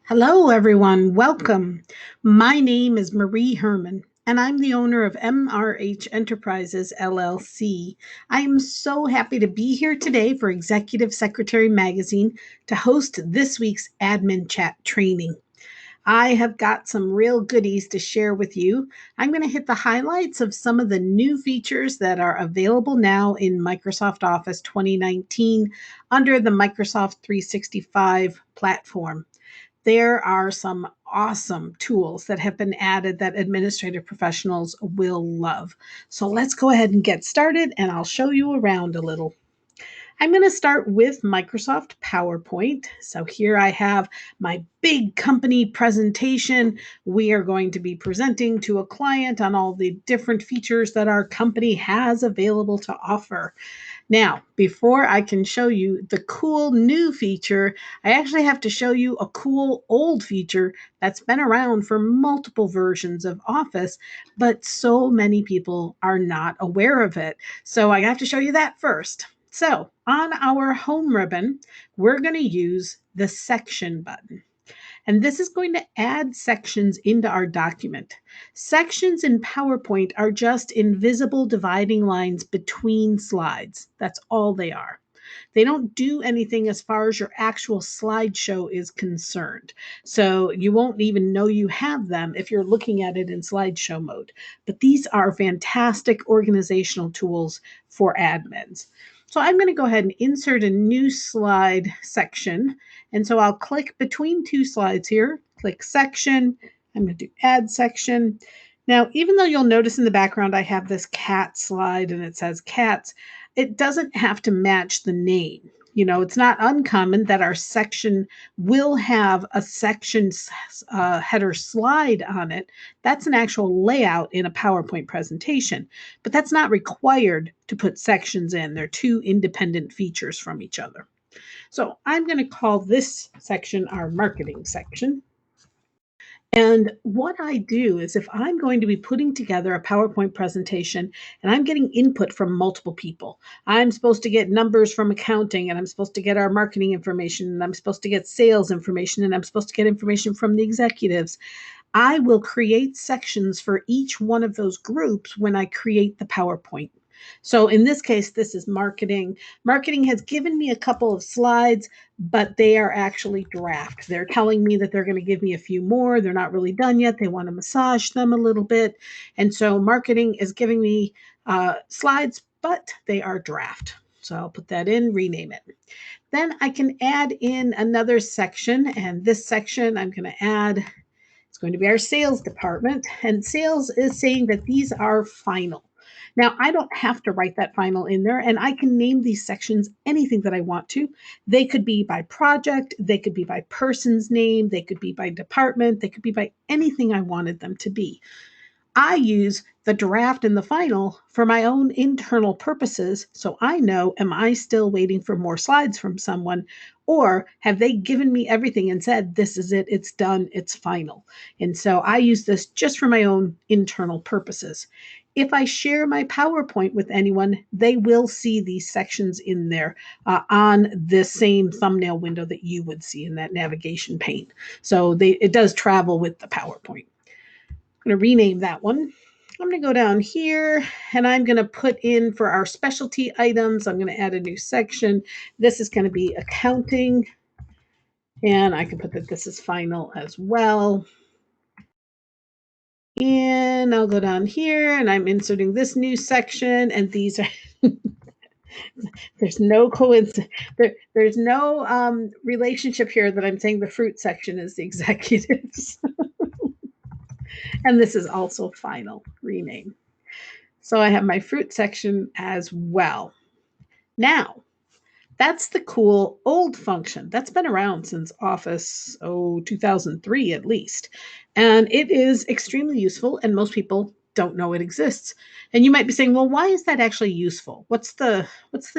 Hello, everyone. Welcome. My name is Marie Herman, and I'm the owner of MRH Enterprises LLC. I am so happy to be here today for Executive Secretary Magazine to host this week's Admin Chat training. I have got some real goodies to share with you. I'm going to hit the highlights of some of the new features that are available now in Microsoft Office 2019 under the Microsoft 365 platform. There are some awesome tools that have been added that administrative professionals will love. So let's go ahead and get started, and I'll show you around a little. I'm going to start with Microsoft PowerPoint. So here I have my big company presentation. We are going to be presenting to a client on all the different features that our company has available to offer. Now, before I can show you the cool new feature, I actually have to show you a cool old feature that's been around for multiple versions of Office, but so many people are not aware of it. So I have to show you that first. So on our home ribbon, we're going to use the section button. And this is going to add sections into our document. Sections in PowerPoint are just invisible dividing lines between slides. That's all they are. They don't do anything as far as your actual slideshow is concerned. So you won't even know you have them if you're looking at it in slideshow mode. But these are fantastic organizational tools for admins. So I'm going to go ahead and insert a new slide section. And so I'll click between two slides here, click section. I'm going to do add section. Now, even though you'll notice in the background I have this cat slide and it says cats, it doesn't have to match the name. It's not uncommon that our section will have a section header slide on it. That's an actual layout in a PowerPoint presentation, but that's not required to put sections in. They're two independent features from each other. So I'm going to call this section our marketing section. And what I do is if I'm going to be putting together a PowerPoint presentation and I'm getting input from multiple people, I'm supposed to get numbers from accounting and I'm supposed to get our marketing information and I'm supposed to get sales information and I'm supposed to get information from the executives. I will create sections for each one of those groups when I create the PowerPoint. So in this case, this is marketing. Marketing has given me a couple of slides, but they are actually draft. They're telling me that they're going to give me a few more. They're not really done yet. They want to massage them a little bit. And so marketing is giving me slides, but they are draft. So I'll put that in, rename it. Then I can add in another section, and this section I'm going to add, it's going to be our sales department. And sales is saying that these are final. Now, I don't have to write that final in there, and I can name these sections anything that I want to. They could be by project, they could be by person's name, they could be by department, they could be by anything I wanted them to be. I use the draft and the final for my own internal purposes, so I know, am I still waiting for more slides from someone, or have they given me everything and said, this is it, it's done, it's final. And so I use this just for my own internal purposes. If I share my PowerPoint with anyone, they will see these sections in there on the same thumbnail window that you would see in that navigation pane. So it does travel with the PowerPoint. I'm going to rename that one. I'm going to go down here and I'm going to put in for our specialty items, I'm going to add a new section. This is going to be accounting. And I can put that this is final as well. And I'll go down here and I'm inserting this new section, and these are there's no coincidence. There's no relationship here that I'm saying the fruit section is the executives. And this is also final, rename. So I have my fruit section as well. Now, that's the cool old function. That's been around since Office 2003 at least. And it is extremely useful, and most people don't know it exists. And you might be saying, well, why is that actually useful? What's the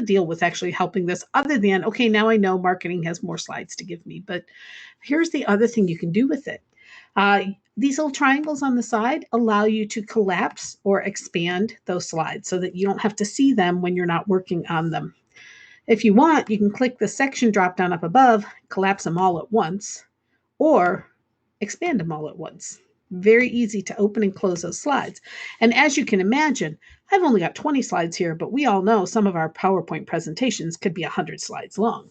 deal with actually helping this other than, okay, now I know marketing has more slides to give me, but here's the other thing you can do with it. These little triangles on the side allow you to collapse or expand those slides so that you don't have to see them when you're not working on them. If you want, you can click the section drop down up above, collapse them all at once, or expand them all at once. Very easy to open and close those slides. And as you can imagine, I've only got 20 slides here, but we all know some of our PowerPoint presentations could be 100 slides long.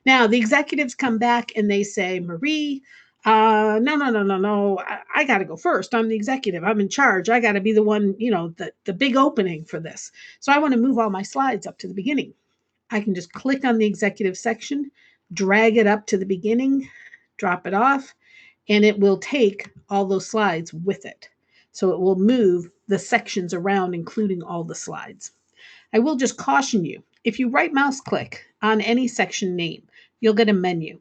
Now, the executives come back and they say, Marie, no. I got to go first. I'm the executive. I'm in charge. I got to be the one, the big opening for this. So I want to move all my slides up to the beginning. I can just click on the executive section, drag it up to the beginning, drop it off, and it will take all those slides with it. So it will move the sections around, including all the slides. I will just caution you, if you right mouse click on any section name, you'll get a menu.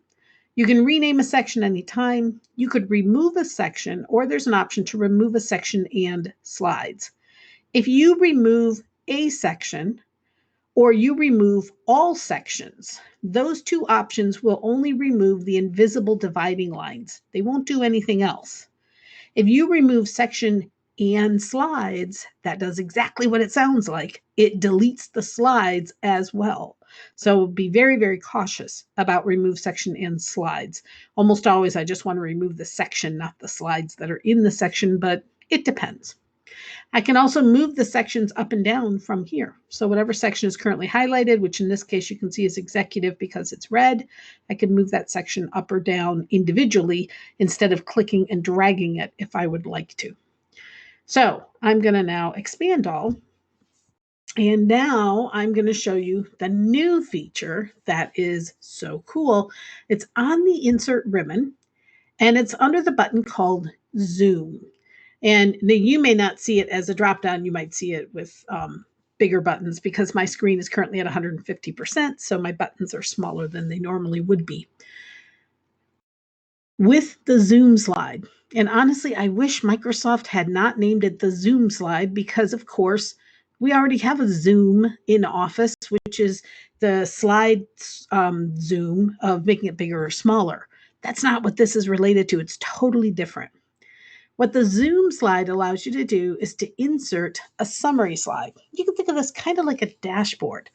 You can rename a section anytime. You could remove a section, or there's an option to remove a section and slides. If you remove a section, or you remove all sections, those two options will only remove the invisible dividing lines. They won't do anything else. If you remove section and slides, that does exactly what it sounds like. It deletes the slides as well. So be very, very cautious about remove section and slides. Almost always, I just want to remove the section, not the slides that are in the section, but it depends. I can also move the sections up and down from here. So whatever section is currently highlighted, which in this case you can see is executive because it's red, I can move that section up or down individually instead of clicking and dragging it if I would like to. So I'm going to now expand all. And now I'm going to show you the new feature that is so cool. It's on the insert ribbon and it's under the button called Zoom. And you may not see it as a drop down. You might see it with bigger buttons because my screen is currently at 150%. So my buttons are smaller than they normally would be. With the Zoom slide, and honestly, I wish Microsoft had not named it the Zoom slide because, of course, we already have a Zoom in Office, which is the slide zoom of making it bigger or smaller. That's not what this is related to. It's totally different. What the Zoom slide allows you to do is to insert a summary slide. You can think of this kind of like a dashboard.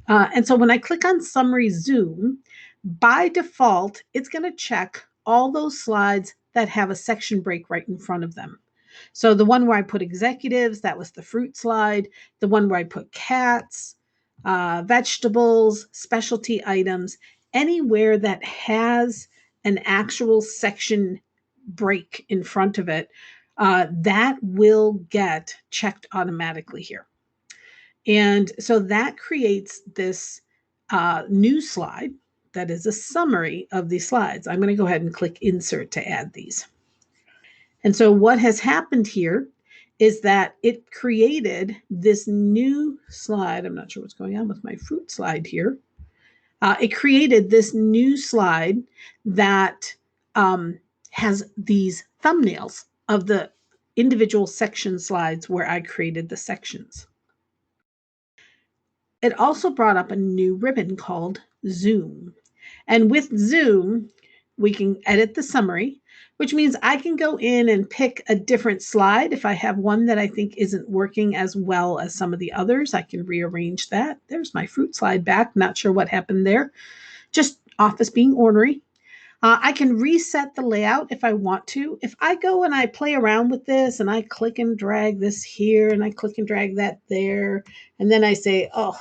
And so when I click on Summary Zoom, by default, it's going to check all those slides that have a section break right in front of them. So the one where I put executives, that was the fruit slide. The one where I put cats, vegetables, specialty items, anywhere that has an actual section break in front of it, that will get checked automatically here. And so that creates this new slide that is a summary of these slides. I'm going to go ahead and click Insert to add these. And so what has happened here is that it created this new slide. I'm not sure what's going on with my fruit slide here. It created this new slide that has these thumbnails of the individual section slides where I created the sections. It also brought up a new ribbon called Zoom. And with Zoom, we can edit the summary, which means I can go in and pick a different slide. If I have one that I think isn't working as well as some of the others, I can rearrange that. There's my fruit slide back. Not sure what happened there. Just Office being ornery. I can reset the layout if I want to. If I go and I play around with this and I click and drag this here and I click and drag that there, and then I say, oh,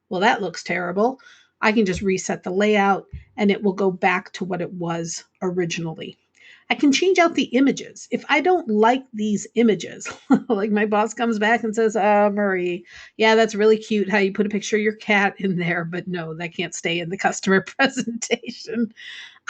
well, that looks terrible, I can just reset the layout and it will go back to what it was originally. I can change out the images. If I don't like these images, like my boss comes back and says, Marie, yeah, that's really cute how you put a picture of your cat in there, but no, that can't stay in the customer presentation.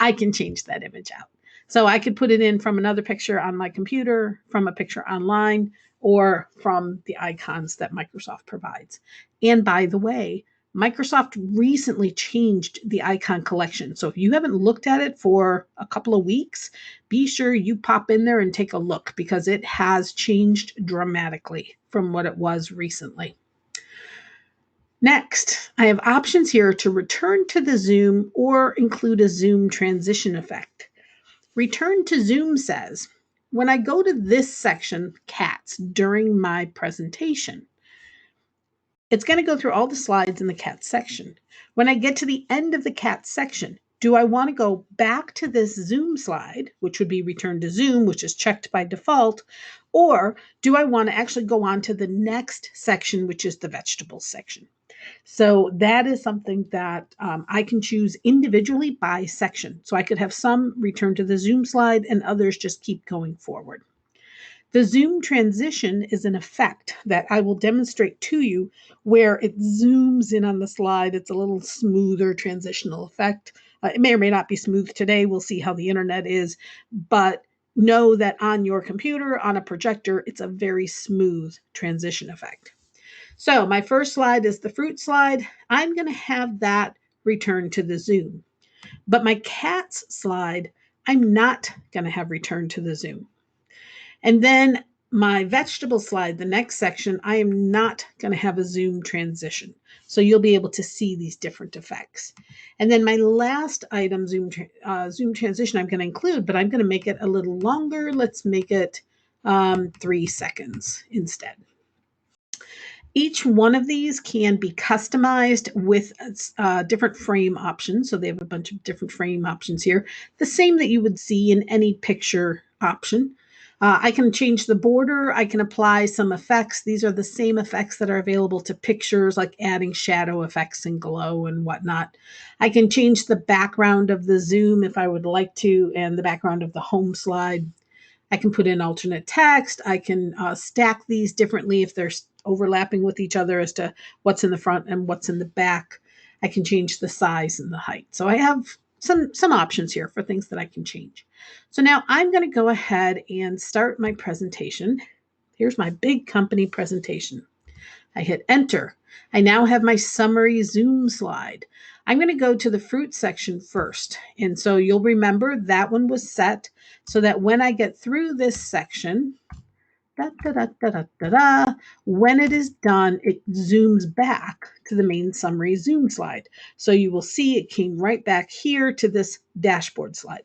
I can change that image out. So I could put it in from another picture on my computer, from a picture online, or from the icons that Microsoft provides. And by the way, Microsoft recently changed the icon collection. So if you haven't looked at it for a couple of weeks, be sure you pop in there and take a look because it has changed dramatically from what it was recently. Next, I have options here to return to the Zoom or include a Zoom transition effect. Return to Zoom says, when I go to this section, cats, during my presentation, it's going to go through all the slides in the cat section. When I get to the end of the cat section, Do I want to go back to this zoom slide, which would be return to zoom, which is checked by default, or do I want to actually go on to the next section, which is the vegetables section? So that is something that I can choose individually by section. So I could have some return to the zoom slide and others just keep going forward. The zoom transition is an effect that I will demonstrate to you where it zooms in on the slide. It's a little smoother transitional effect. It may or may not be smooth today. We'll see how the internet is, but know that on your computer, on a projector, it's a very smooth transition effect. So my first slide is the fruit slide. I'm going to have that return to the zoom. But my cats slide, I'm not going to have return to the zoom. And then my vegetable slide, the next section, I am not going to have a zoom transition. So you'll be able to see these different effects. And then my last item, zoom transition, I'm going to include, but I'm going to make it a little longer. Let's make it 3 seconds instead. Each one of these can be customized with different frame options. So they have a bunch of different frame options here, the same that you would see in any picture option. I can change the border. I can apply some effects. These are the same effects that are available to pictures, like adding shadow effects and glow and whatnot. I can change the background of the zoom if I would like to, and the background of the home slide. I can put in alternate text. I can stack these differently if they're overlapping with each other as to what's in the front and what's in the back. I can change the size and the height. So I have some options here for things that I can change. So now I'm going to go ahead and start my presentation. Here's my big company presentation. I hit enter. I now have my summary zoom slide. I'm going to go to the fruit section first. And so you'll remember that one was set so that when I get through this section, when it is done, it zooms back to the main summary zoom slide. So you will see it came right back here to this dashboard slide.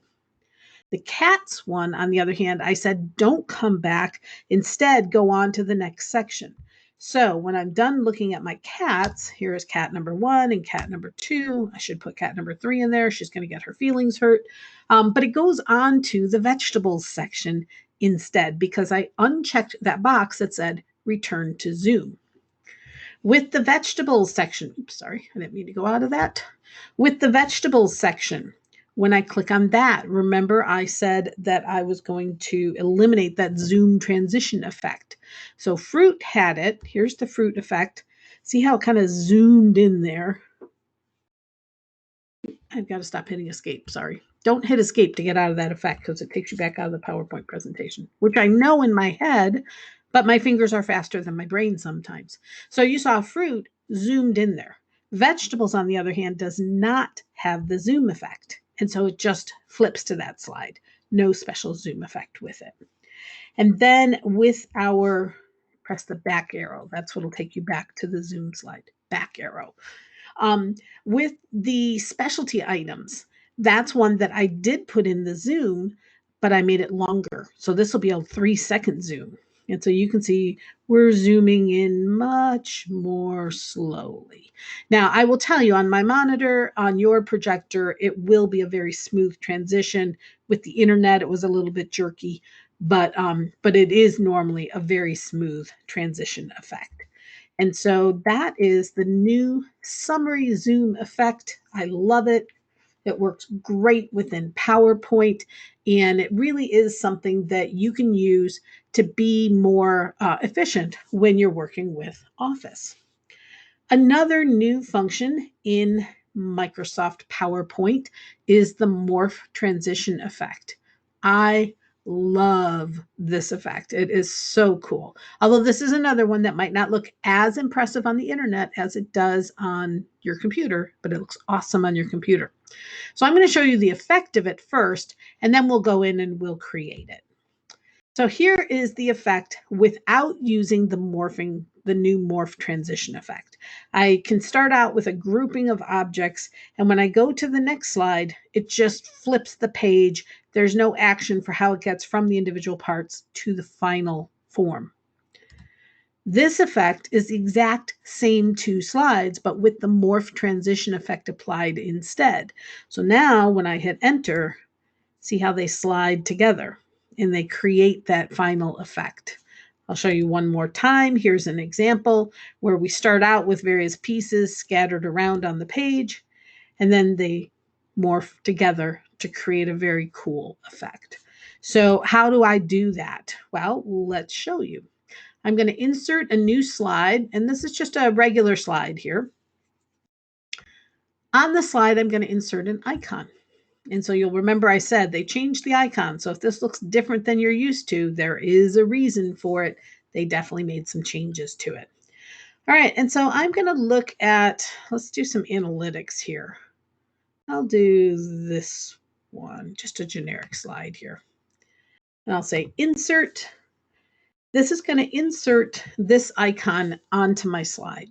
The cats one, on the other hand, I said, don't come back. Instead, go on to the next section. So when I'm done looking at my cats, here is cat number 1 and cat number 2. I should put cat number 3 in there. She's going to get her feelings hurt. But it goes on to the vegetables section instead because I unchecked that box that said return to zoom. With the vegetables section, oops, sorry, I didn't mean to go out of that. With the vegetables section, when I click on that, remember I said that I was going to eliminate that zoom transition effect. So fruit had it. Here's the fruit effect. See how it kind of zoomed in there? I've got to stop hitting escape. Sorry. Don't hit escape to get out of that effect because it takes you back out of the PowerPoint presentation, which I know in my head, but my fingers are faster than my brain sometimes. So you saw fruit zoomed in there. Vegetables, on the other hand, does not have the zoom effect. And so it just flips to that slide. No special zoom effect with it. And then with our, press the back arrow. That's what will take you back to the zoom slide. Back arrow. With the specialty items, that's one that I did put in the zoom, but I made it longer. So this will be a 3-second zoom. And so you can see we're zooming in much more slowly. Now, I will tell you on my monitor, on your projector, it will be a very smooth transition. With the internet, it was a little bit jerky, but it is normally a very smooth transition effect. And so that is the new summary zoom effect. I love it. It works great within PowerPoint, and it really is something that you can use to be more efficient when you're working with Office. Another new function in Microsoft PowerPoint is the morph transition effect. I love this effect. It is so cool. Although this is another one that might not look as impressive on the internet as it does on your computer, but it looks awesome on your computer. So I'm going to show you the effect of it first, and then we'll go in and we'll create it. So here is the effect without using the new morph transition effect. I can start out with a grouping of objects, and when I go to the next slide, it just flips the page. There's no action for how it gets from the individual parts to the final form. This effect is the exact same two slides, but with the morph transition effect applied instead. So now when I hit enter, see how they slide together and they create that final effect. I'll show you one more time. Here's an example where we start out with various pieces scattered around on the page, and then they morph together to create a very cool effect. So how do I do that? Well, let's show you. I'm going to insert a new slide, and this is just a regular slide here. On the slide, I'm going to insert an icon. And so you'll remember I said they changed the icon. So if this looks different than you're used to, there is a reason for it. They definitely made some changes to it. All right, and so I'm going to look at, let's do some analytics here. I'll do this one, just a generic slide here. And I'll say insert. This is going to insert this icon onto my slide.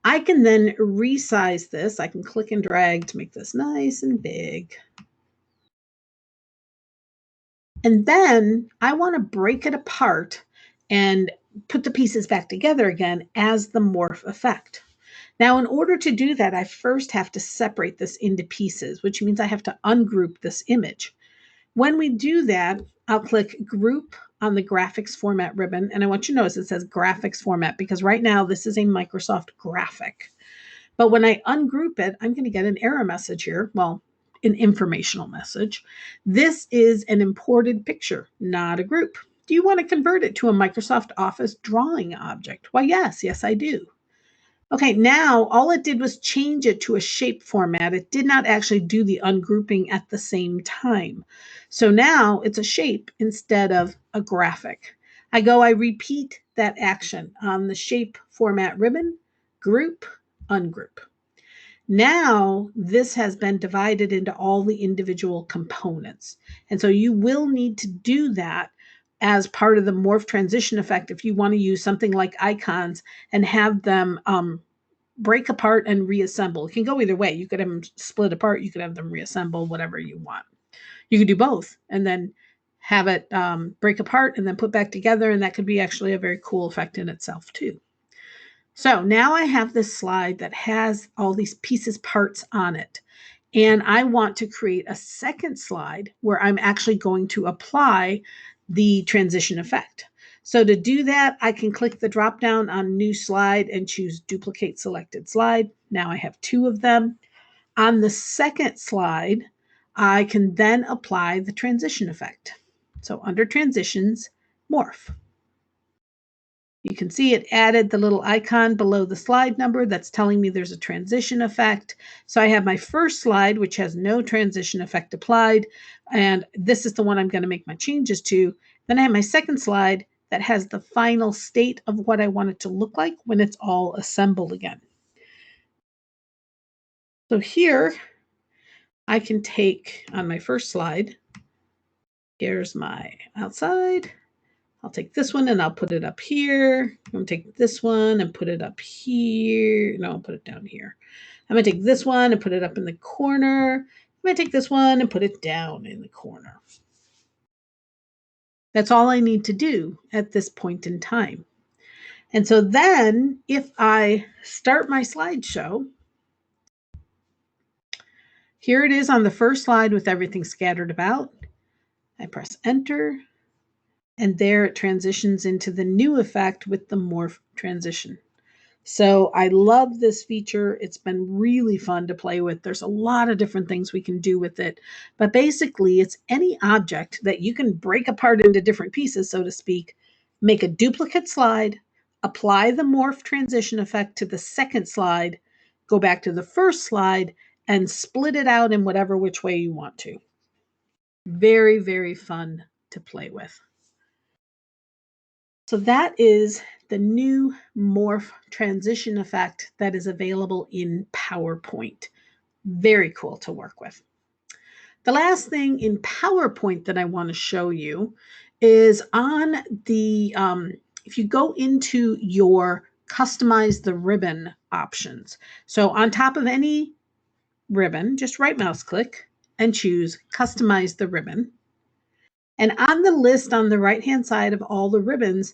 I can then resize this. I can click and drag to make this nice and big. And then I want to break it apart and put the pieces back together again as the morph effect. Now, in order to do that, I first have to separate this into pieces, which means I have to ungroup this image. When we do that, I'll click Group on the Graphics Format ribbon, and I want you to notice it says Graphics Format because right now this is a Microsoft graphic. But when I ungroup it, I'm going to get an error message here. Well, an informational message. This is an imported picture, not a group. Do you want to convert it to a Microsoft Office drawing object? Why, yes, I do. Okay, now all it did was change it to a shape format. It did not actually do the ungrouping at the same time. So now it's a shape instead of a graphic. I repeat that action on the shape format ribbon, group, ungroup. Now this has been divided into all the individual components. And so you will need to do that as part of the morph transition effect if you want to use something like icons and have them break apart and reassemble. It can go either way. You could have them split apart. You could have them reassemble, whatever you want. You could do both and then have it break apart and then put back together. And that could be actually a very cool effect in itself too. So now I have this slide that has all these pieces, parts on it. And I want to create a second slide where I'm actually going to apply the transition effect. So to do that, I can click the drop down on new slide and choose duplicate selected slide. Now I have two of them. On the second slide, I can then apply the transition effect. So under transitions, morph. You can see it added the little icon below the slide number that's telling me there's a transition effect. So I have my first slide, which has no transition effect applied, and this is the one I'm going to make my changes to. Then I have my second slide that has the final state of what I want it to look like when it's all assembled again. So here I can take on my first slide, here's my outside. I'll take this one and I'll put it up here. I'm going to take this one and put it up here. No, I'll put it down here. I'm going to take this one and put it up in the corner. I'm going to take this one and put it down in the corner. That's all I need to do at this point in time. And so then if I start my slideshow, here it is on the first slide with everything scattered about. I press enter. And there it transitions into the new effect with the morph transition. So I love this feature. It's been really fun to play with. There's a lot of different things we can do with it. But basically, it's any object that you can break apart into different pieces, so to speak, make a duplicate slide, apply the morph transition effect to the second slide, go back to the first slide, and split it out in whatever which way you want to. Very, very fun to play with. So that is the new morph transition effect that is available in PowerPoint. Very cool to work with. The last thing in PowerPoint that I want to show you is on the, if you go into your customize the ribbon options. So on top of any ribbon, just right mouse click and choose customize the ribbon. And on the list on the right-hand side of all the ribbons,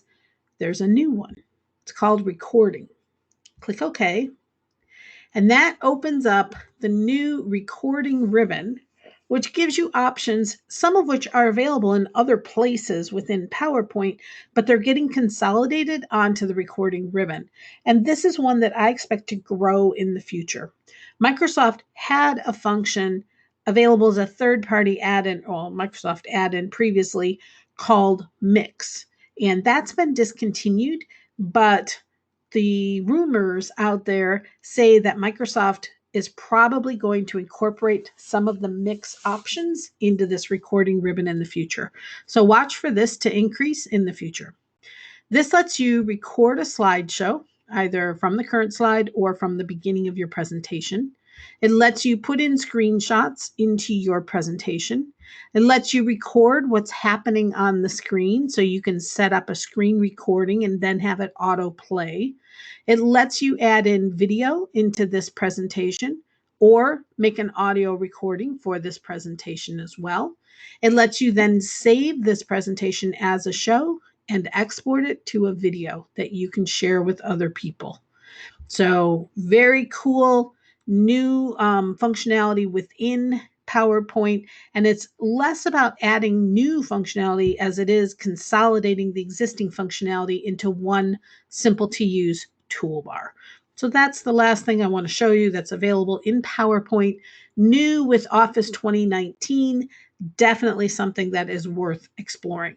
there's a new one. It's called recording. Click OK. And that opens up the new recording ribbon, which gives you options, some of which are available in other places within PowerPoint, but they're getting consolidated onto the recording ribbon. And this is one that I expect to grow in the future. Microsoft had a function available as a third-party add-in, or Microsoft add-in previously, called Mix. And that's been discontinued, but the rumors out there say that Microsoft is probably going to incorporate some of the mix options into this recording ribbon in the future. So watch for this to increase in the future. This lets you record a slideshow, either from the current slide or from the beginning of your presentation. It lets you put in screenshots into your presentation. It lets you record what's happening on the screen, so you can set up a screen recording and then have it autoplay. It lets you add in video into this presentation or make an audio recording for this presentation as well. It lets you then save this presentation as a show and export it to a video that you can share with other people. So very cool new functionality within PowerPoint, and it's less about adding new functionality as it is consolidating the existing functionality into one simple to use toolbar. So that's the last thing I want to show you that's available in PowerPoint, new with Office 2019, definitely something that is worth exploring.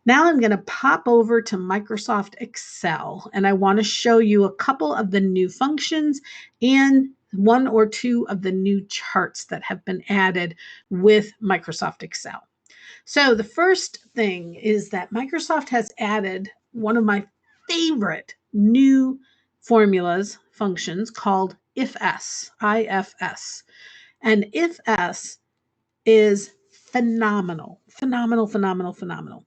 Now I'm going to pop over to Microsoft Excel, and I want to show you a couple of the new functions and one or two of the new charts that have been added with Microsoft Excel. So the first thing is that Microsoft has added one of my favorite new formulas functions called IFS, IFS. And IFS is phenomenal, phenomenal, phenomenal, phenomenal.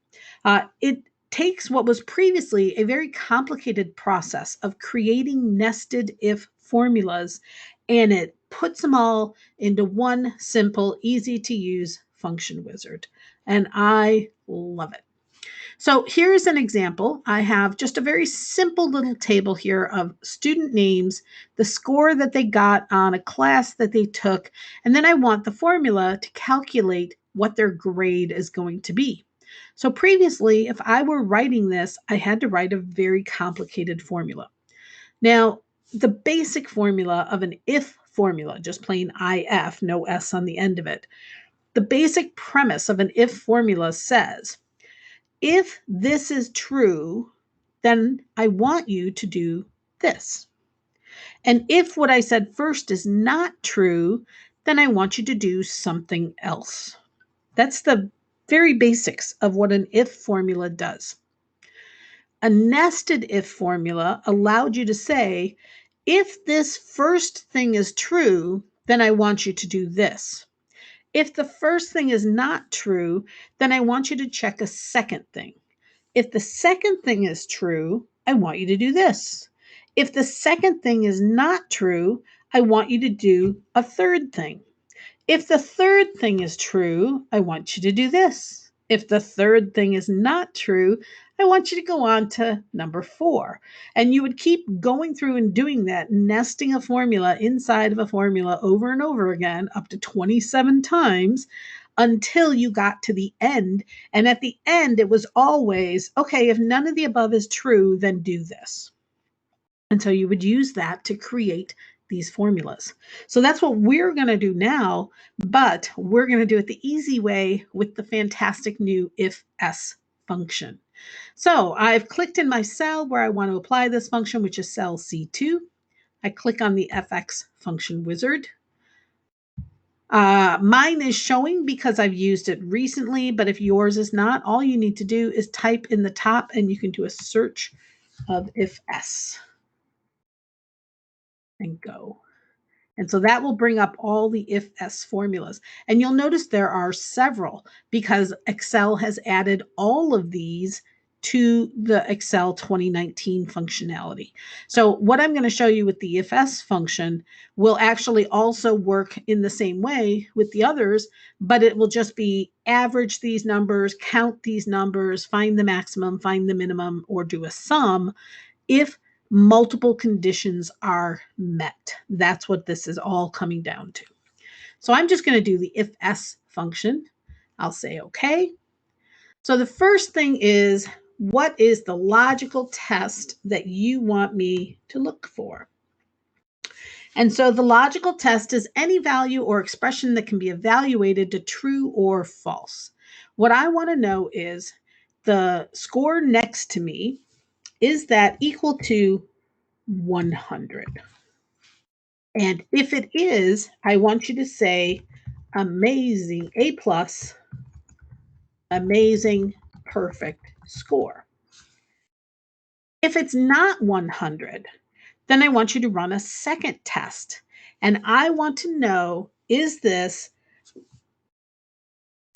It takes what was previously a very complicated process of creating nested if formulas, and it puts them all into one simple, easy to use function wizard. And I love it. So here's an example. I have just a very simple little table here of student names, the score that they got on a class that they took, and then I want the formula to calculate what their grade is going to be. So previously, if I were writing this, I had to write a very complicated formula. Now, the basic formula of an if formula, just plain IF, no S on the end of it, the basic premise of an if formula says, if this is true, then I want you to do this. And if what I said first is not true, then I want you to do something else. That's the very basics of what an if formula does. A nested if formula allowed you to say, if this first thing is true, then I want you to do this. If the first thing is not true, then I want you to check a second thing. If the second thing is true, I want you to do this. If the second thing is not true, I want you to do a third thing. If the third thing is true, I want you to do this. If the third thing is not true, I want you to go on to number 4. And you would keep going through and doing that, nesting a formula inside of a formula over and over again, up to 27 times, until you got to the end. And at the end, it was always, okay, if none of the above is true, then do this. And so you would use that to create these formulas. So that's what we're going to do now, but we're going to do it the easy way with the fantastic new if-s function. So I've clicked in my cell where I want to apply this function, which is cell C2. I click on the FX function wizard. Mine is showing because I've used it recently, but if yours is not, all you need to do is type in the top and you can do a search of if-s and go. And so that will bring up all the if-s formulas. And you'll notice there are several because Excel has added all of these to the Excel 2019 functionality. So what I'm going to show you with the if-s function will actually also work in the same way with the others, but it will just be average these numbers, count these numbers, find the maximum, find the minimum, or do a sum if multiple conditions are met. That's what this is all coming down to. So I'm just going to do the if-s function. I'll say okay. So the first thing is, what is the logical test that you want me to look for? And so the logical test is any value or expression that can be evaluated to true or false. What I want to know is the score next to me, is that equal to 100? And if it is, I want you to say amazing, A plus, amazing, perfect score. If it's not 100, then I want you to run a second test. And I want to know, is this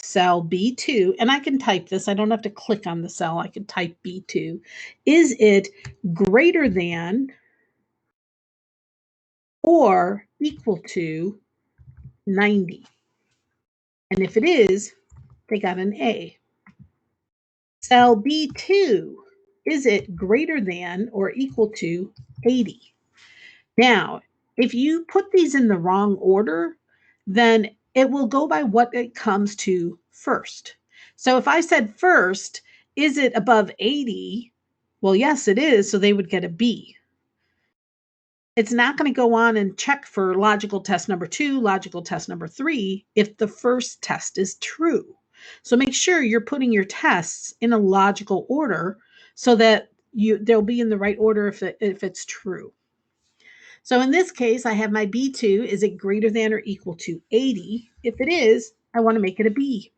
cell B2? And I can type this. I don't have to click on the cell. I can type B2. Is it greater than or equal to 90? And if it is, they got an A. Cell B2, is it greater than or equal to 80? Now, if you put these in the wrong order, then it will go by what it comes to first. So if I said first, is it above 80? Well, yes, it is. So they would get a B. It's not going to go on and check for logical test number 2, logical test number 3, if the first test is true. So make sure you're putting your tests in a logical order so that they'll be in the right order if it's true. So in this case, I have my B2, is it greater than or equal to 80? If it is, I want to make it a B.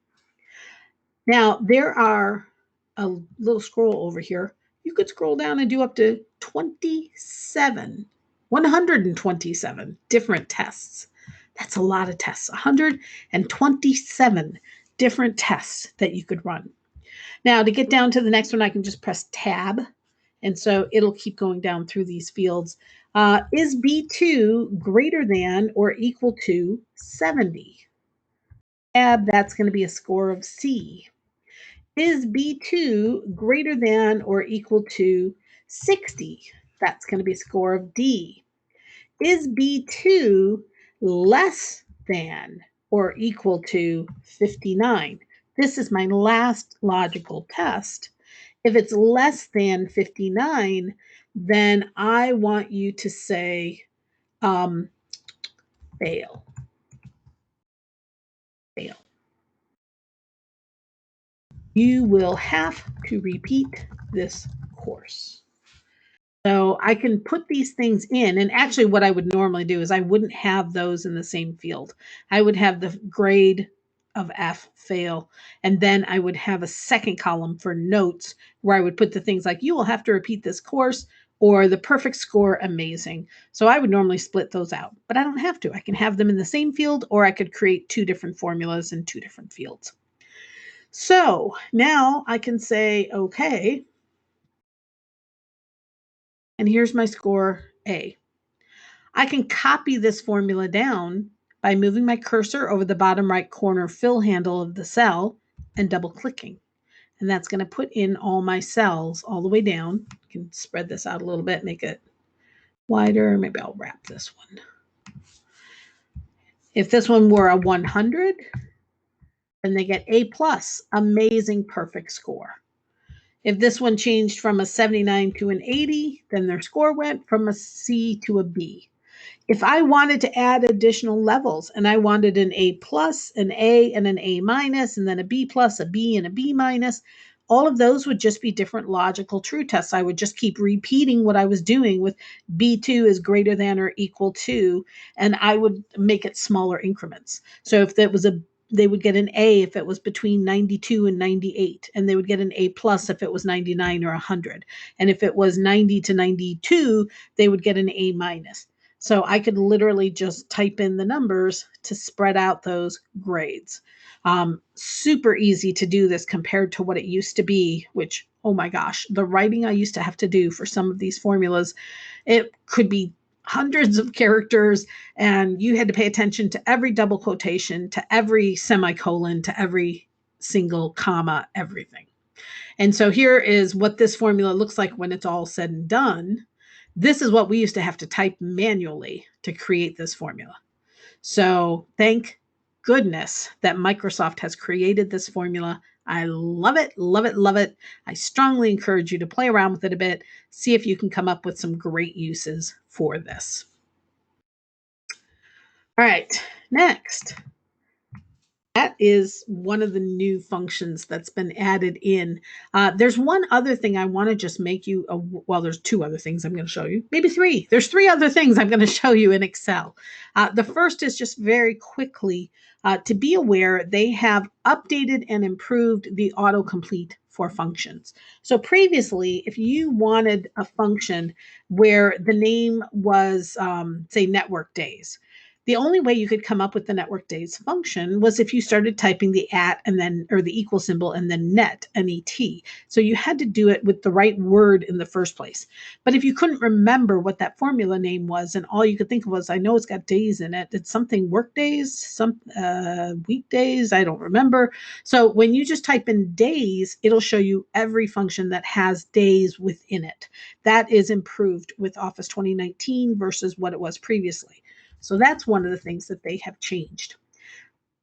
Now, there are a little scroll over here. You could scroll down and do up to 127 different tests. That's a lot of tests, 127 different tests that you could run. Now, to get down to the next one, I can just press Tab. And so it'll keep going down through these fields. Is B2 greater than or equal to 70? Tab, that's going to be a score of C. Is B2 greater than or equal to 60? That's going to be a score of D. Is B2 less than or equal to 59? This is my last logical test. If it's less than 59, then I want you to say fail. Fail. You will have to repeat this course. So I can put these things in, and actually what I would normally do is I wouldn't have those in the same field. I would have the grade of F, fail, and then I would have a second column for notes where I would put the things like, you will have to repeat this course, or the perfect score, amazing. So I would normally split those out, but I don't have to. I can have them in the same field, or I could create 2 different formulas in 2 different fields. So now I can say, okay, and here's my score, A. I can copy this formula down by moving my cursor over the bottom right corner fill handle of the cell and double clicking. And that's going to put in all my cells all the way down. I can spread this out a little bit, make it wider. Maybe I'll wrap this one. If this one were a 100, then they get A plus, amazing, perfect score. If this one changed from a 79 to an 80, then their score went from a C to a B. If I wanted to add additional levels and I wanted an A plus, an A, and an A minus, and then a B plus, a B, and a B minus, all of those would just be different logical true tests. I would just keep repeating what I was doing with B2 is greater than or equal to, and I would make it smaller increments. So if that was they would get an A if it was between 92 and 98, and they would get an A plus if it was 99 or 100. And if it was 90 to 92, they would get an A minus. So I could literally just type in the numbers to spread out those grades. Super easy to do this compared to what it used to be, which, oh my gosh, the writing I used to have to do for some of these formulas, it could be hundreds of characters, and you had to pay attention to every double quotation, to every semicolon, to every single comma, everything. And so here is what this formula looks like when it's all said and done. This is what we used to have to type manually to create this formula. So thank goodness that Microsoft has created this formula. I love it, love it, love it. I strongly encourage you to play around with it a bit, see if you can come up with some great uses for this. All right, next. That is one of the new functions that's been added in. There's one other thing I want to just make you, well, there's two other things I'm going to show you, maybe three. There's three other things I'm going to show you in Excel. The first is just very quickly to be aware they have updated and improved the autocomplete for functions. So previously, if you wanted a function where the name was, say, network days, the only way you could come up with the network days function was if you started typing the at and then, or the equal symbol and then net, N-E-T. So you had to do it with the right word in the first place. But if you couldn't remember what that formula name was and all you could think of was, I know it's got days in it, it's something work days, some weekdays, I don't remember. So when you just type in days, it'll show you every function that has days within it. That is improved with Office 2019 versus what it was previously. So that's one of the things that they have changed.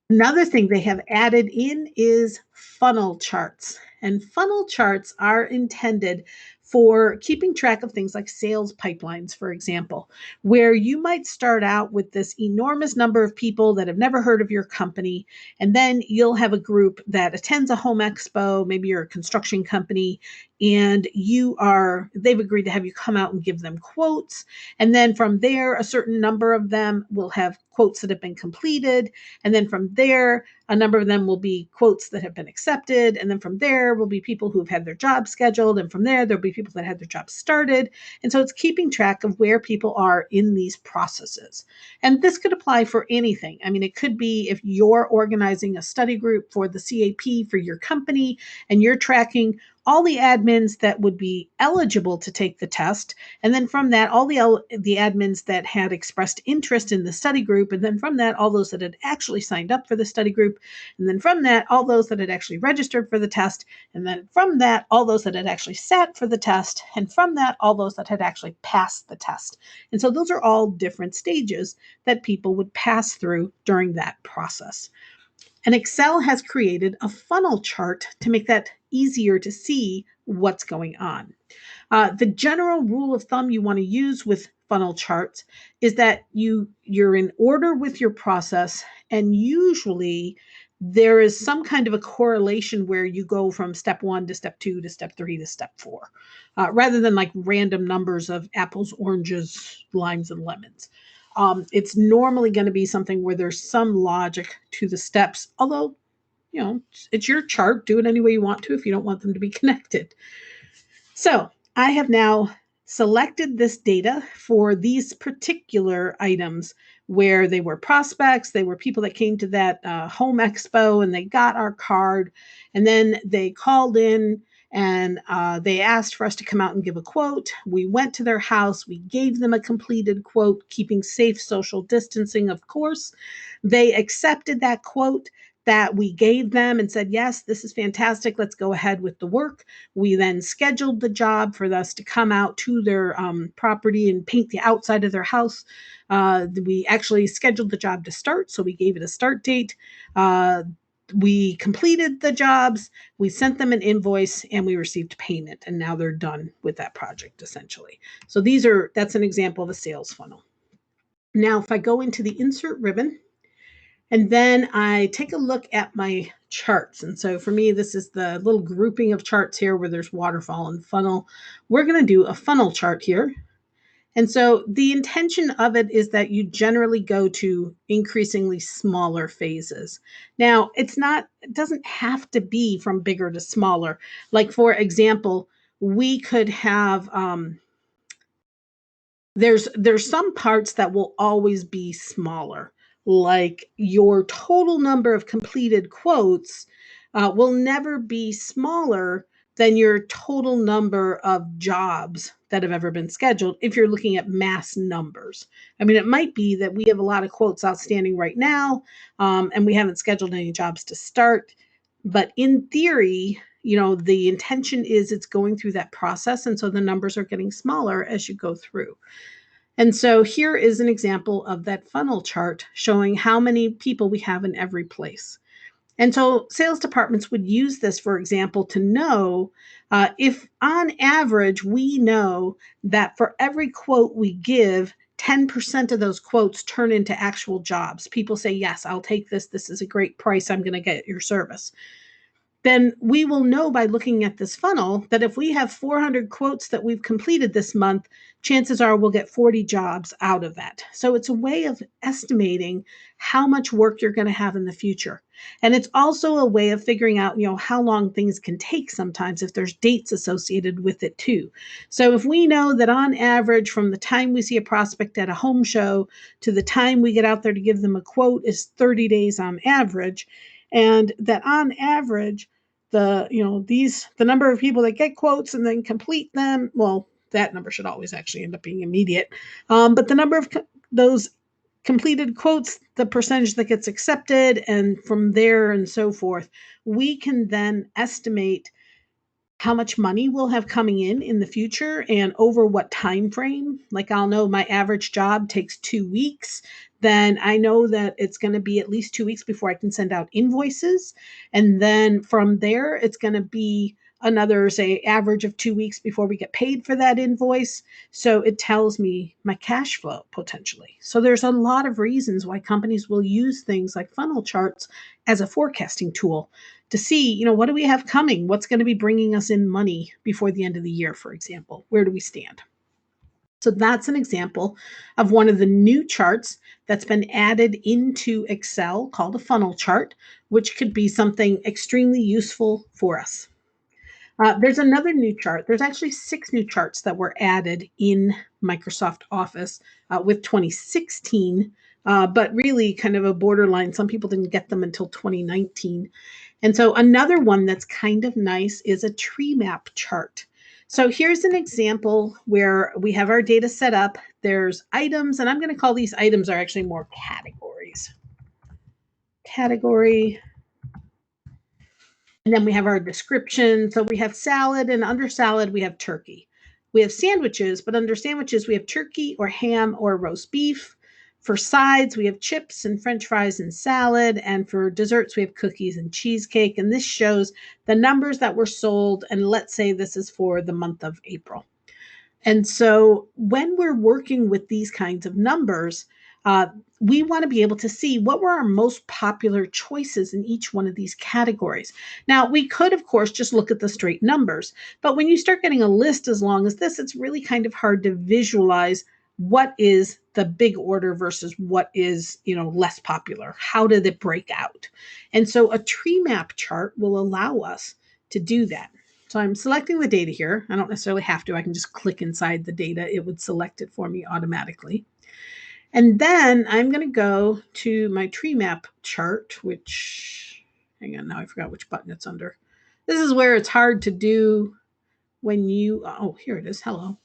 Another thing they have added in is funnel charts. And funnel charts are intended for keeping track of things like sales pipelines, for example, where you might start out with this enormous number of people that have never heard of your company. And then you'll have a group that attends a home expo, maybe you're a construction company, and they've agreed to have you come out and give them quotes. And then from there, a certain number of them will have quotes that have been completed. And then from there, a number of them will be quotes that have been accepted. And then from there will be people who have had their jobs scheduled. And from there, there'll be people that had their jobs started. And so it's keeping track of where people are in these processes. And this could apply for anything. I mean, it could be if you're organizing a study group for the CAP for your company and you're tracking all the admins that would be eligible to take the test. And then from that, all the admins that had expressed interest in the study group. And then from that, all those that had actually signed up for the study group. And then from that, all those that had actually registered for the test. And then from that, all those that had actually sat for the test. And from that, all those that had actually passed the test. And so those are all different stages that people would pass through during that process. And Excel has created a funnel chart to make that easier to see what's going on. The general rule of thumb you want to use with funnel charts is that you're in order with your process, and usually there is some kind of a correlation where you go from step 1 to step 2 to step 3 to step 4, rather than like random numbers of apples, oranges, limes, and lemons. It's normally going to be something where there's some logic to the steps, although, it's your chart. Do it any way you want to if you don't want them to be connected. So I have now selected this data for these particular items where they were prospects, they were people that came to that home expo and they got our card, and then they called in and they asked for us to come out and give a quote. We went to their house, we gave them a completed quote, keeping safe social distancing, of course. They accepted that quote that we gave them and said, yes, this is fantastic. Let's go ahead with the work. We then scheduled the job for us to come out to their property and paint the outside of their house. We actually scheduled the job to start, so we gave it a start date. We completed the jobs, we sent them an invoice, and we received payment. And now they're done with that project, essentially. So that's an example of a sales funnel. Now, if I go into the insert ribbon, and then I take a look at my charts. And so for me, this is the little grouping of charts here where there's waterfall and funnel. We're going to do a funnel chart here. And so the intention of it is that you generally go to increasingly smaller phases. Now, it doesn't have to be from bigger to smaller. Like, for example, we could have, there's some parts that will always be smaller, like your total number of completed quotes will never be smaller than your total number of jobs that have ever been scheduled if you're looking at mass numbers. I mean, it might be that we have a lot of quotes outstanding right now, and we haven't scheduled any jobs to start, but in theory, the intention is it's going through that process. And so the numbers are getting smaller as you go through. And so here is an example of that funnel chart showing how many people we have in every place. And so sales departments would use this, for example, to know if on average we know that for every quote we give, 10% of those quotes turn into actual jobs. People say, yes, I'll take this. This is a great price. I'm going to get your service. Then we will know by looking at this funnel that if we have 400 quotes that we've completed this month, chances are we'll get 40 jobs out of that. So it's a way of estimating how much work you're going to have in the future. And it's also a way of figuring out, how long things can take sometimes if there's dates associated with it too. So if we know that on average, from the time we see a prospect at a home show to the time we get out there to give them a quote is 30 days on average, and that on average, the number of people that get quotes and then complete them, well, that number should always actually end up being immediate. But the number of those completed quotes, the percentage that gets accepted, and from there and so forth, we can then estimate how much money we'll have coming in the future and over what time frame. Like, I'll know my average job takes 2 weeks, then I know that it's going to be at least 2 weeks before I can send out invoices. And then from there, it's going to be another, say, average of 2 weeks before we get paid for that invoice. So it tells me my cash flow potentially. So there's a lot of reasons why companies will use things like funnel charts as a forecasting tool to see, what do we have coming? What's going to be bringing us in money before the end of the year, for example? Where do we stand? So that's an example of one of the new charts that's been added into Excel called a funnel chart, which could be something extremely useful for us. There's another new chart. There's actually 6 new charts that were added in Microsoft Office with 2016, but really kind of a borderline. Some people didn't get them until 2019. And so another one that's kind of nice is a tree map chart. So here's an example where we have our data set up. There's items, and I'm going to call these items are actually more categories. Category. And then we have our description. So we have salad, and under salad, we have turkey. We have sandwiches, but under sandwiches, we have turkey or ham or roast beef. For sides, we have chips and French fries and salad. And for desserts, we have cookies and cheesecake. And this shows the numbers that were sold. And let's say this is for the month of April. And so when we're working with these kinds of numbers, we want to be able to see what were our most popular choices in each one of these categories. Now, we could, of course, just look at the straight numbers. But when you start getting a list as long as this, it's really kind of hard to visualize what is the big order versus what is, less popular. How did it break out? And so a tree map chart will allow us to do that. So I'm selecting the data here. I don't necessarily have to. I can just click inside the data. It would select it for me automatically. And then I'm going to go to my tree map chart, which, hang on, now I forgot which button it's under. This is where it's hard to do when here it is. Hello.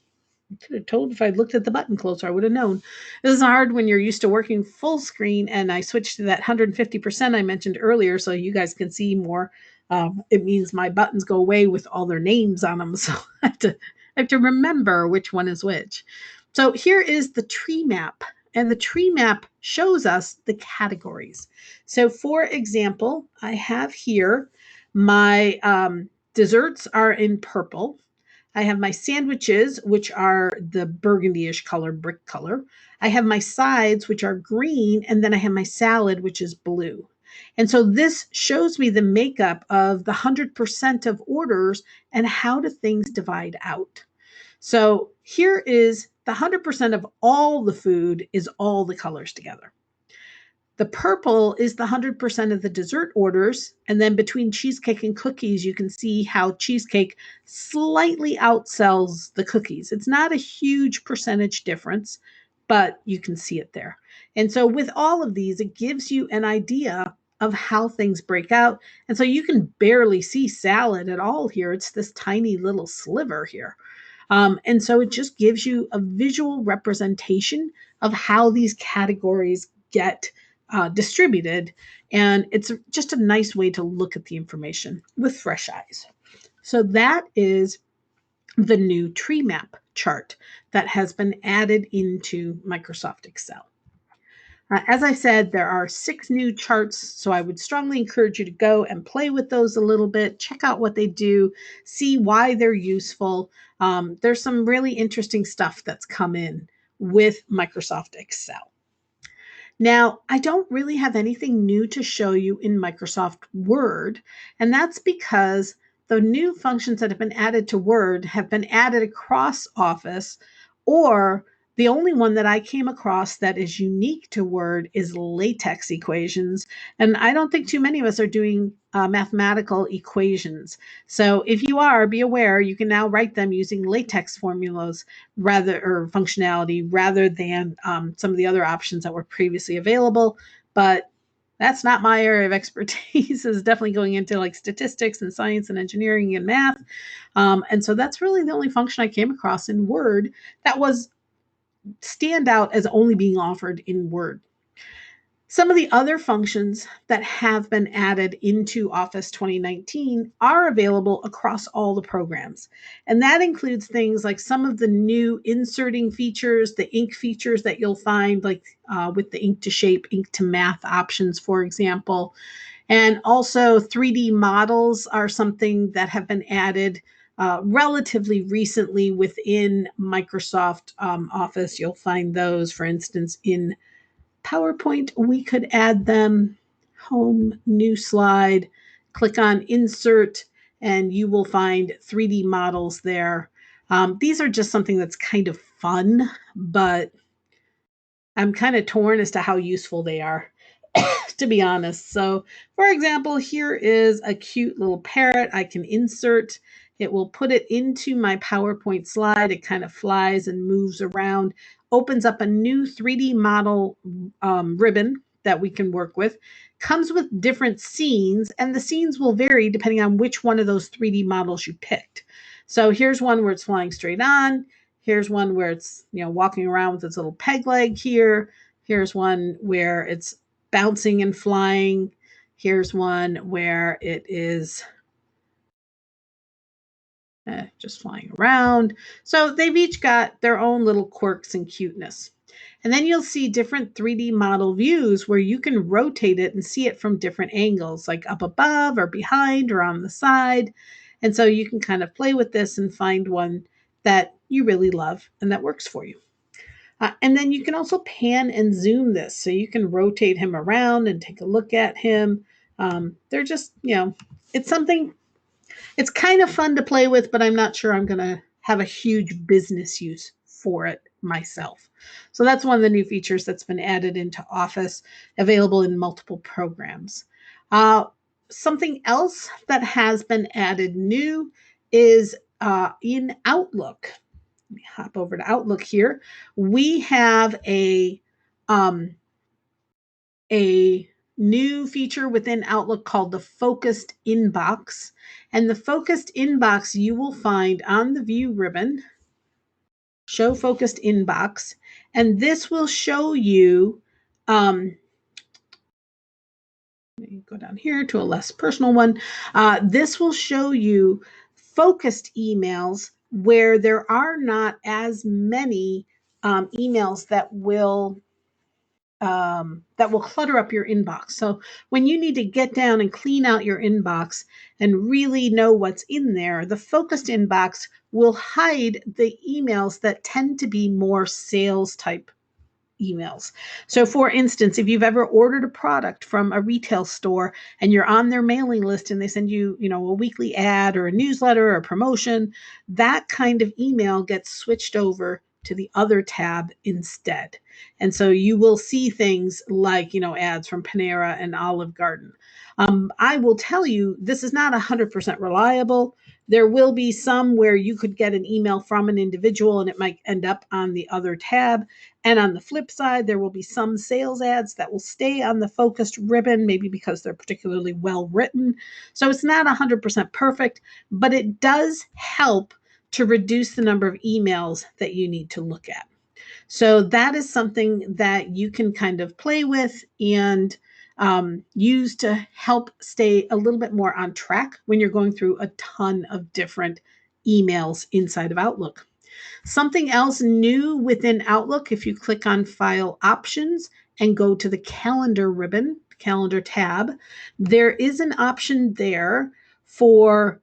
I could have told if I'd looked at the button closer, I would have known. This is hard when you're used to working full screen, and I switched to that 150% I mentioned earlier so you guys can see more. It means my buttons go away with all their names on them, so I have to remember which one is which. So here is the tree map, and the tree map shows us the categories. So for example, I have here my desserts are in purple. I have my sandwiches, which are the burgundy-ish color, brick color. I have my sides, which are green, and then I have my salad, which is blue. And so this shows me the makeup of the 100% of orders and how do things divide out. So here is the 100% of all the food is all the colors together. The purple is the 100% of the dessert orders. And then between cheesecake and cookies, you can see how cheesecake slightly outsells the cookies. It's not a huge percentage difference, but you can see it there. And so with all of these, it gives you an idea of how things break out. And so you can barely see salad at all here. It's this tiny little sliver here. And so it just gives you a visual representation of how these categories get distributed And it's just a nice way to look at the information with fresh eyes. So that is the new tree map chart that has been added into Microsoft Excel. As I said, there are 6 new charts, so I would strongly encourage you to go and play with those a little bit, check out what they do, see why they're useful. There's some really interesting stuff that's come in with Microsoft Excel. Now, I don't really have anything new to show you in Microsoft Word, and that's because the new functions that have been added to Word have been added across Office, or the only one that I came across that is unique to Word is latex equations. And I don't think too many of us are doing mathematical equations. So if you are, be aware you can now write them using latex formulas rather or functionality rather than some of the other options that were previously available. But that's not my area of expertise. Is definitely going into like statistics and science and engineering and math. And so that's really the only function I came across in Word that was stand out as only being offered in Word. Some of the other functions that have been added into Office 2019 are available across all the programs. And that includes things like some of the new inserting features, the ink features that you'll find, like with the ink to shape, ink to math options, for example. And also 3D models are something that have been added relatively recently within Microsoft Office. You'll find those, for instance, in PowerPoint. We could add them. Home, new slide, click on insert, and you will find 3D models there. These are just something that's kind of fun, but I'm kind of torn as to how useful they are, to be honest. So, for example, here is a cute little parrot I can insert. It will put it into my PowerPoint slide. It kind of flies and moves around, opens up a new 3D model ribbon that we can work with. Comes with different scenes, and the scenes will vary depending on which one of those 3D models you picked. So here's one where it's flying straight on. Here's one where it's, walking around with its little peg leg here. Here's one where it's bouncing and flying. Here's one where it is just flying around. So they've each got their own little quirks and cuteness. And then you'll see different 3D model views where you can rotate it and see it from different angles, like up above or behind or on the side. And so you can kind of play with this and find one that you really love and that works for you. And then you can also pan and zoom this. So you can rotate him around and take a look at him. They're just, it's something, it's kind of fun to play with, but I'm not sure I'm going to have a huge business use for it myself. So that's one of the new features that's been added into Office, available in multiple programs. Something else that has been added new is in Outlook. Let me hop over to Outlook here. We have a new feature within Outlook called the focused inbox. And the focused inbox you will find on the view ribbon, show focused inbox. And this will show you, let me go down here to a less personal one. This will show you focused emails where there are not as many emails that will clutter up your inbox. So when you need to get down and clean out your inbox and really know what's in there, the focused inbox will hide the emails that tend to be more sales type emails. So for instance, if you've ever ordered a product from a retail store and you're on their mailing list and they send you, a weekly ad or a newsletter or a promotion, that kind of email gets switched over to the other tab instead. And so you will see things like, ads from Panera and Olive Garden. I will tell you, this is not 100% reliable. There will be some where you could get an email from an individual and it might end up on the other tab. And on the flip side, there will be some sales ads that will stay on the focused ribbon, maybe because they're particularly well written. So it's not 100% perfect, but it does help to reduce the number of emails that you need to look at. So that is something that you can kind of play with and use to help stay a little bit more on track when you're going through a ton of different emails inside of Outlook. Something else new within Outlook, if you click on File Options and go to the Calendar ribbon, Calendar tab, there is an option there for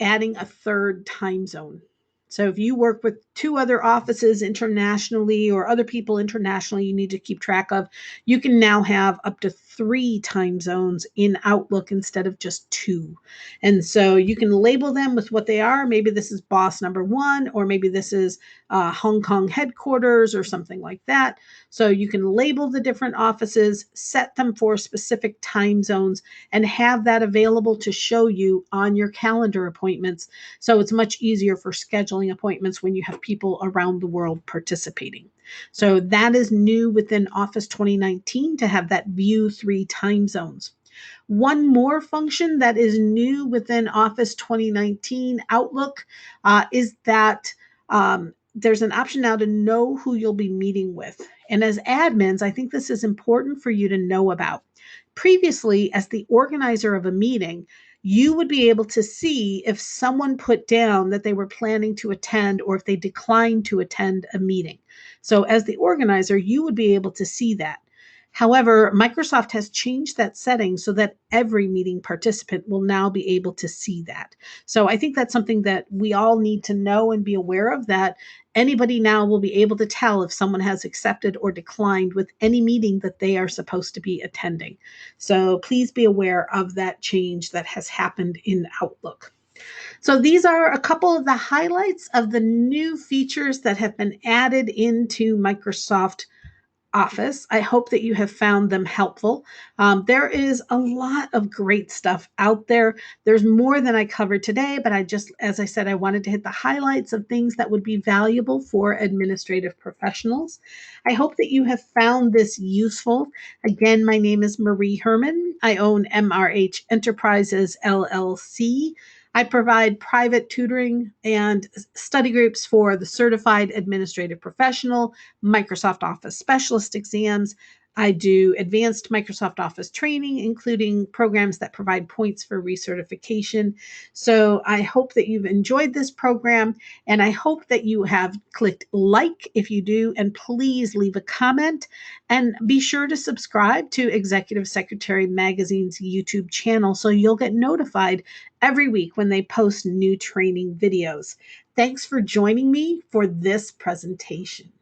adding a third time zone. So if you work with two other offices internationally or other people internationally you need to keep track of, you can now have up to 3 time zones in Outlook instead of just 2. And so you can label them with what they are. Maybe this is boss number 1, or maybe this is Hong Kong headquarters or something like that. So you can label the different offices, set them for specific time zones, and have that available to show you on your calendar appointments. So it's much easier for scheduling appointments when you have people around the world participating. So that is new within Office 2019 to have that view 3 time zones. One more function that is new within Office 2019 Outlook is that there's an option now to know who you'll be meeting with. And as admins, I think this is important for you to know about. Previously, as the organizer of a meeting, you would be able to see if someone put down that they were planning to attend or if they declined to attend a meeting. So as the organizer, you would be able to see that. However, Microsoft has changed that setting so that every meeting participant will now be able to see that. So I think that's something that we all need to know and be aware of, that anybody now will be able to tell if someone has accepted or declined with any meeting that they are supposed to be attending. So please be aware of that change that has happened in Outlook. So these are a couple of the highlights of the new features that have been added into Microsoft Office. I hope that you have found them helpful. There is a lot of great stuff out there. There's more than I covered today, but as I said, I wanted to hit the highlights of things that would be valuable for administrative professionals. I hope that you have found this useful. Again, my name is Marie Herman. I own MRH Enterprises LLC. I provide private tutoring and study groups for the certified administrative professional, Microsoft Office specialist exams. I do advanced Microsoft Office training, including programs that provide points for recertification. So I hope that you've enjoyed this program, and I hope that you have clicked like if you do, and please leave a comment, and be sure to subscribe to Executive Secretary Magazine's YouTube channel so you'll get notified every week when they post new training videos. Thanks for joining me for this presentation.